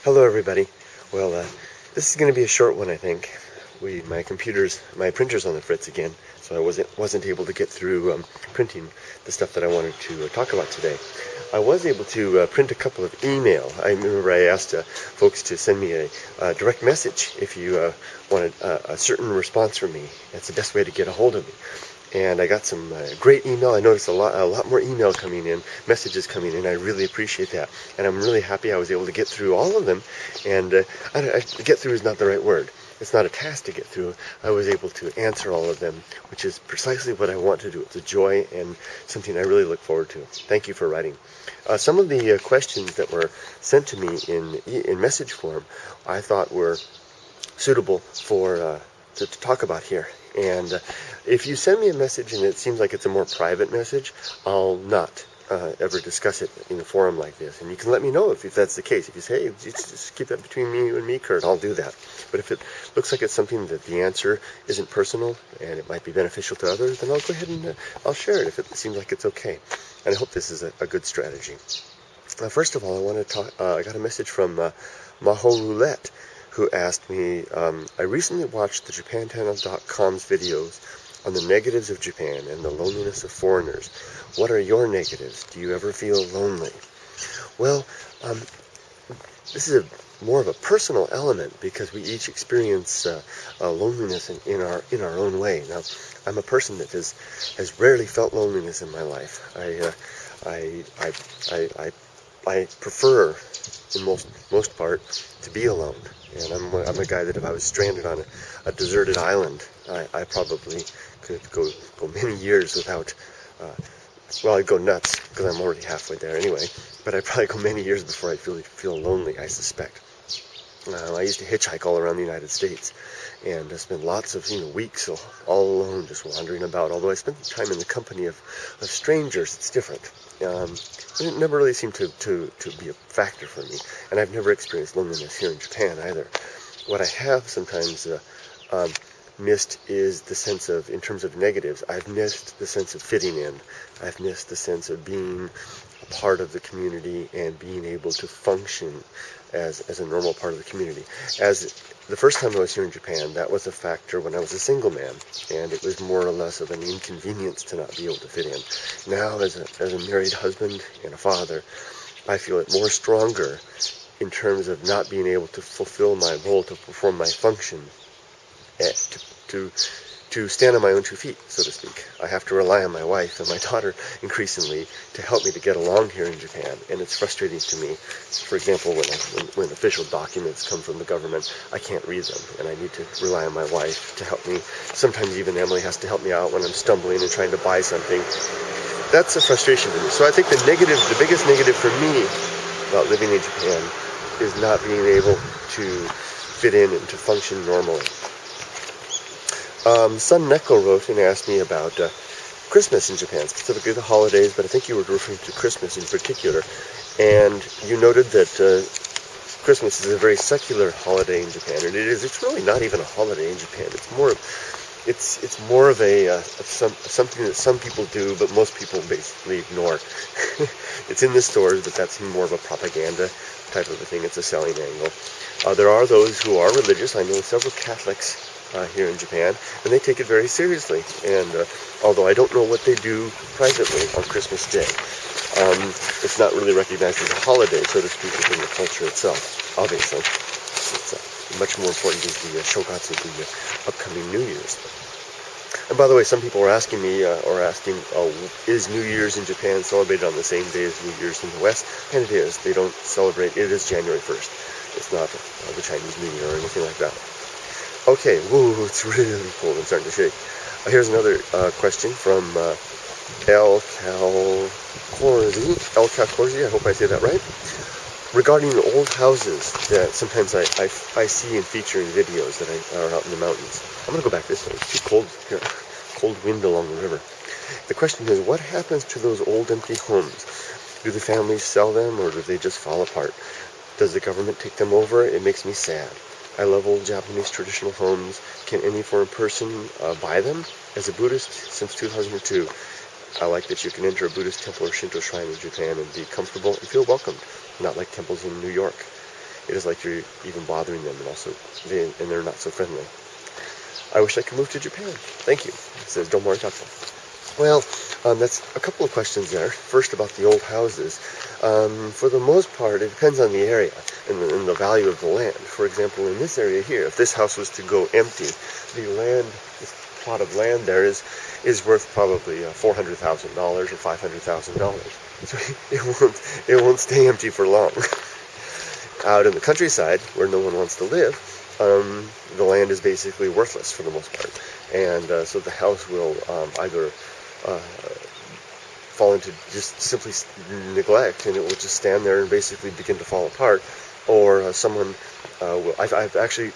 Hello, everybody. Well, this is going to be a short one, I think. My printer's on the fritz again, so I wasn't able to get through printing the stuff that I wanted to talk about today. I was able to print a couple of email. I remember I asked folks to send me a direct message if you wanted a certain response from me. That's the best way to get a hold of me. And I got some great email. I noticed a lot more email coming in, messages coming in. I really appreciate that, and I'm really happy I was able to get through all of them. And get through is not the right word. It's not a task to get through. I was able to answer all of them, which is precisely what I want to do. It's a joy and something I really look forward to. Thank you for writing. Some of the questions that were sent to me in message form, I thought were suitable for to talk about here. And if you send me a message and it seems like it's a more private message, I'll not ever discuss it in a forum like this. And you can let me know if that's the case. If you say, hey, just keep that between you and me, Kurt, I'll do that. But if it looks like it's something that the answer isn't personal and it might be beneficial to others, then I'll go ahead and I'll share it if it seems like it's okay. And I hope this is a good strategy. First of all, I want to talk. I got a message from Maho Roulette, who asked me, I recently watched the Japanchannel.com's videos on the negatives of Japan and the loneliness of foreigners. What are your negatives? Do you ever feel lonely? Well, this is more of a personal element because we each experience loneliness in our own way. Now, I'm a person that has rarely felt loneliness in my life. I prefer, in most part, to be alone. And I'm a guy that if I was stranded on a deserted island, I probably could go many years without, well, I'd go nuts because I'm already halfway there anyway, but I'd probably go many years before I'd really feel lonely, I suspect. I used to hitchhike all around the United States and spend lots of weeks all alone, just wandering about. Although I spent time in the company of strangers, it's different. It never really seemed to be a factor for me, and I've never experienced loneliness here in Japan either. What I have sometimes missed is the sense of, in terms of negatives, I've missed the sense of fitting in. I've missed the sense of being a part of the community and being able to function as a normal part of the community. As the first time I was here in Japan, that was a factor when I was a single man, and it was more or less of an inconvenience to not be able to fit in. Now, as a married husband and a father, I feel it more stronger in terms of not being able to fulfill my role, to perform my function, to stand on my own 2 feet, so to speak. I have to rely on my wife and my daughter increasingly to help me to get along here in Japan, and it's frustrating to me. For example, when official documents come from the government, I can't read them, and I need to rely on my wife to help me. Sometimes even Emily has to help me out when I'm stumbling and trying to buy something. That's a frustration to me. So I think the biggest negative for me about living in Japan is not being able to fit in and to function normally. Sun Neko wrote and asked me about Christmas in Japan, specifically the holidays, but I think you were referring to Christmas in particular. And you noted that Christmas is a very secular holiday in Japan, and it's really not even a holiday in Japan. It's more of something that some people do, but most people basically ignore. It's in the stores, but that's more of a propaganda type of a thing. It's a selling angle. There are those who are religious. I know several Catholics here in Japan, and they take it very seriously. And although I don't know what they do privately on Christmas Day, it's not really recognized as a holiday, so to speak, within the culture itself. Obviously, it's much more important is the Shogatsu, the upcoming New Year's. And by the way, some people are asking me, is New Year's in Japan celebrated on the same day as New Year's in the West? And it is. They don't celebrate. It is January 1st. It's not the Chinese New Year or anything like that. Okay, woo, it's really cold. I'm starting to shake. Here's another question from El Calcorzi. I hope I say that right. Regarding old houses that sometimes I see and feature in videos that are out in the mountains. I'm going to go back this way. It's too cold here. Cold wind along the river. The question is, what happens to those old empty homes? Do the families sell them, or do they just fall apart? Does the government take them over? It makes me sad. I love old Japanese traditional homes. Can any foreign person buy them? As a Buddhist since 2002, I like that you can enter a Buddhist temple or Shinto shrine in Japan and be comfortable and feel welcomed, not like temples in New York. it is like you're even bothering them, and also they're not so friendly. I wish I could move to Japan. Thank you. It says Don't Worry, Taco. Well, that's a couple of questions there. First, about the old houses. For the most part, it depends on the area and the value of the land. For example, in this area here, if this house was to go empty, this plot of land there is worth probably $400,000 or $500,000. So it won't stay empty for long. Out in the countryside, where no one wants to live, the land is basically worthless for the most part, and so the house will either fall into just simply neglect, and it will just stand there and basically begin to fall apart, or someone will. I've actually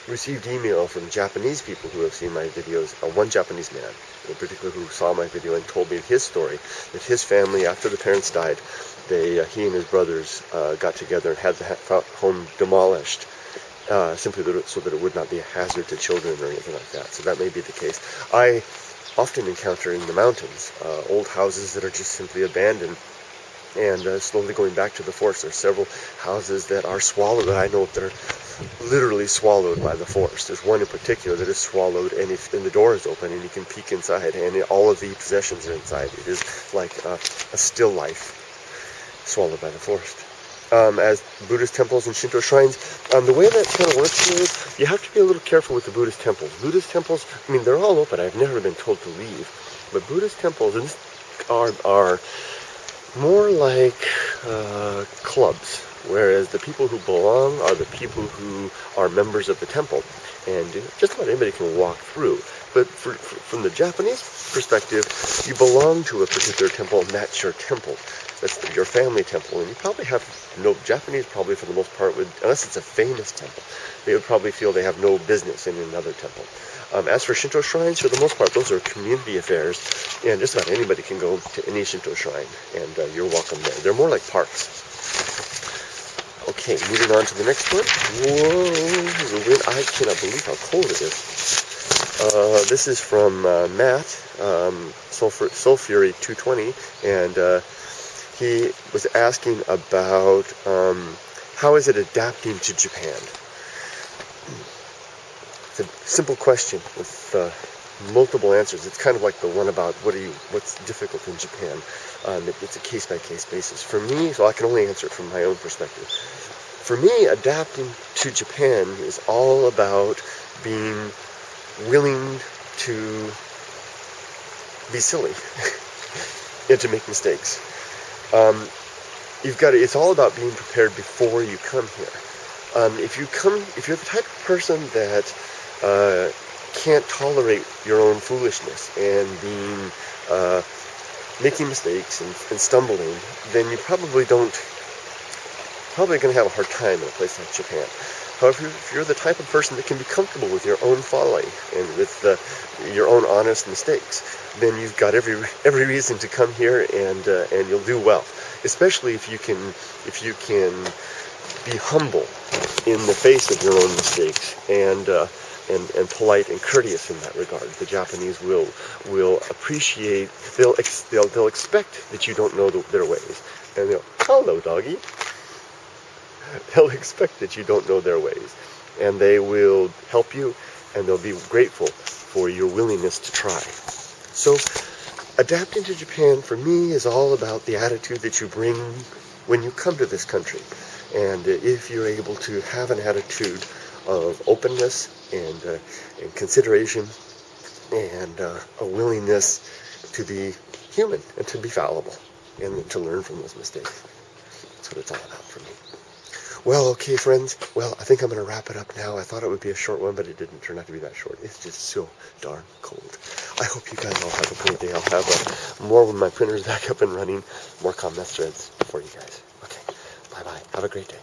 received email from Japanese people who have seen my videos. One Japanese man in particular who saw my video and told me his story, that his family, after the parents died, he and his brothers got together and had the home demolished, simply so that it would not be a hazard to children or anything like that. So that may be the case. I often encounter in the mountains old houses that are just simply abandoned and slowly going back to the forest. There's several houses that are swallowed, that I know that are literally swallowed by the forest. There's one in particular that is swallowed, and the door is open and you can peek inside, and all of the possessions are inside. It is like a still life swallowed by the forest. As Buddhist temples and Shinto shrines, the way that kind of works here is you have to be a little careful with the Buddhist temples. Buddhist temples, I mean, they're all open. I've never been told to leave. But Buddhist temples are more like clubs, whereas the people who belong are the people who are members of the temple. And just about anybody can walk through. But from the Japanese perspective, you belong to a particular temple, and that's your temple. That's your family temple. And you probably have Japanese probably for the most part would, unless it's a famous temple, they would probably feel they have no business in another temple. As for Shinto shrines, for the most part, those are community affairs, and just about anybody can go to any Shinto shrine, and you're welcome there. They're more like parks. Okay, moving on to the next one. Whoa, I cannot believe how cold it is. This is from Matt, Sulfury 220, and he was asking about how is it adapting to Japan. It's a simple question with multiple answers. It's kind of like the one about what's difficult in Japan. It's a case-by-case basis. For me, so I can only answer it from my own perspective. For me, adapting to Japan is all about being willing to be silly and to make mistakes. It's all about being prepared before you come here. If you're the type of person that can't tolerate your own foolishness and making mistakes and stumbling, then you probably going to have a hard time in a place like Japan. However, if you're the type of person that can be comfortable with your own folly and with your own honest mistakes, then you've got every reason to come here, and you'll do well. Especially if you can be humble in the face of your own mistakes and polite and courteous in that regard. The Japanese will appreciate. They'll expect that you don't know their ways, and they'll, hello, doggy. They'll expect that you don't know their ways, and they will help you, and they'll be grateful for your willingness to try. So, adapting to Japan for me is all about the attitude that you bring when you come to this country. And if you're able to have an attitude of openness and consideration and a willingness to be human and to be fallible and to learn from those mistakes. That's what it's all about for me. Well, okay, friends. Well, I think I'm going to wrap it up now. I thought it would be a short one, but it didn't turn out to be that short. It's just so darn cold. I hope you guys all have a great day. I'll have more when my printer's back up and running, more comment threads for you guys. Okay, bye-bye. Have a great day.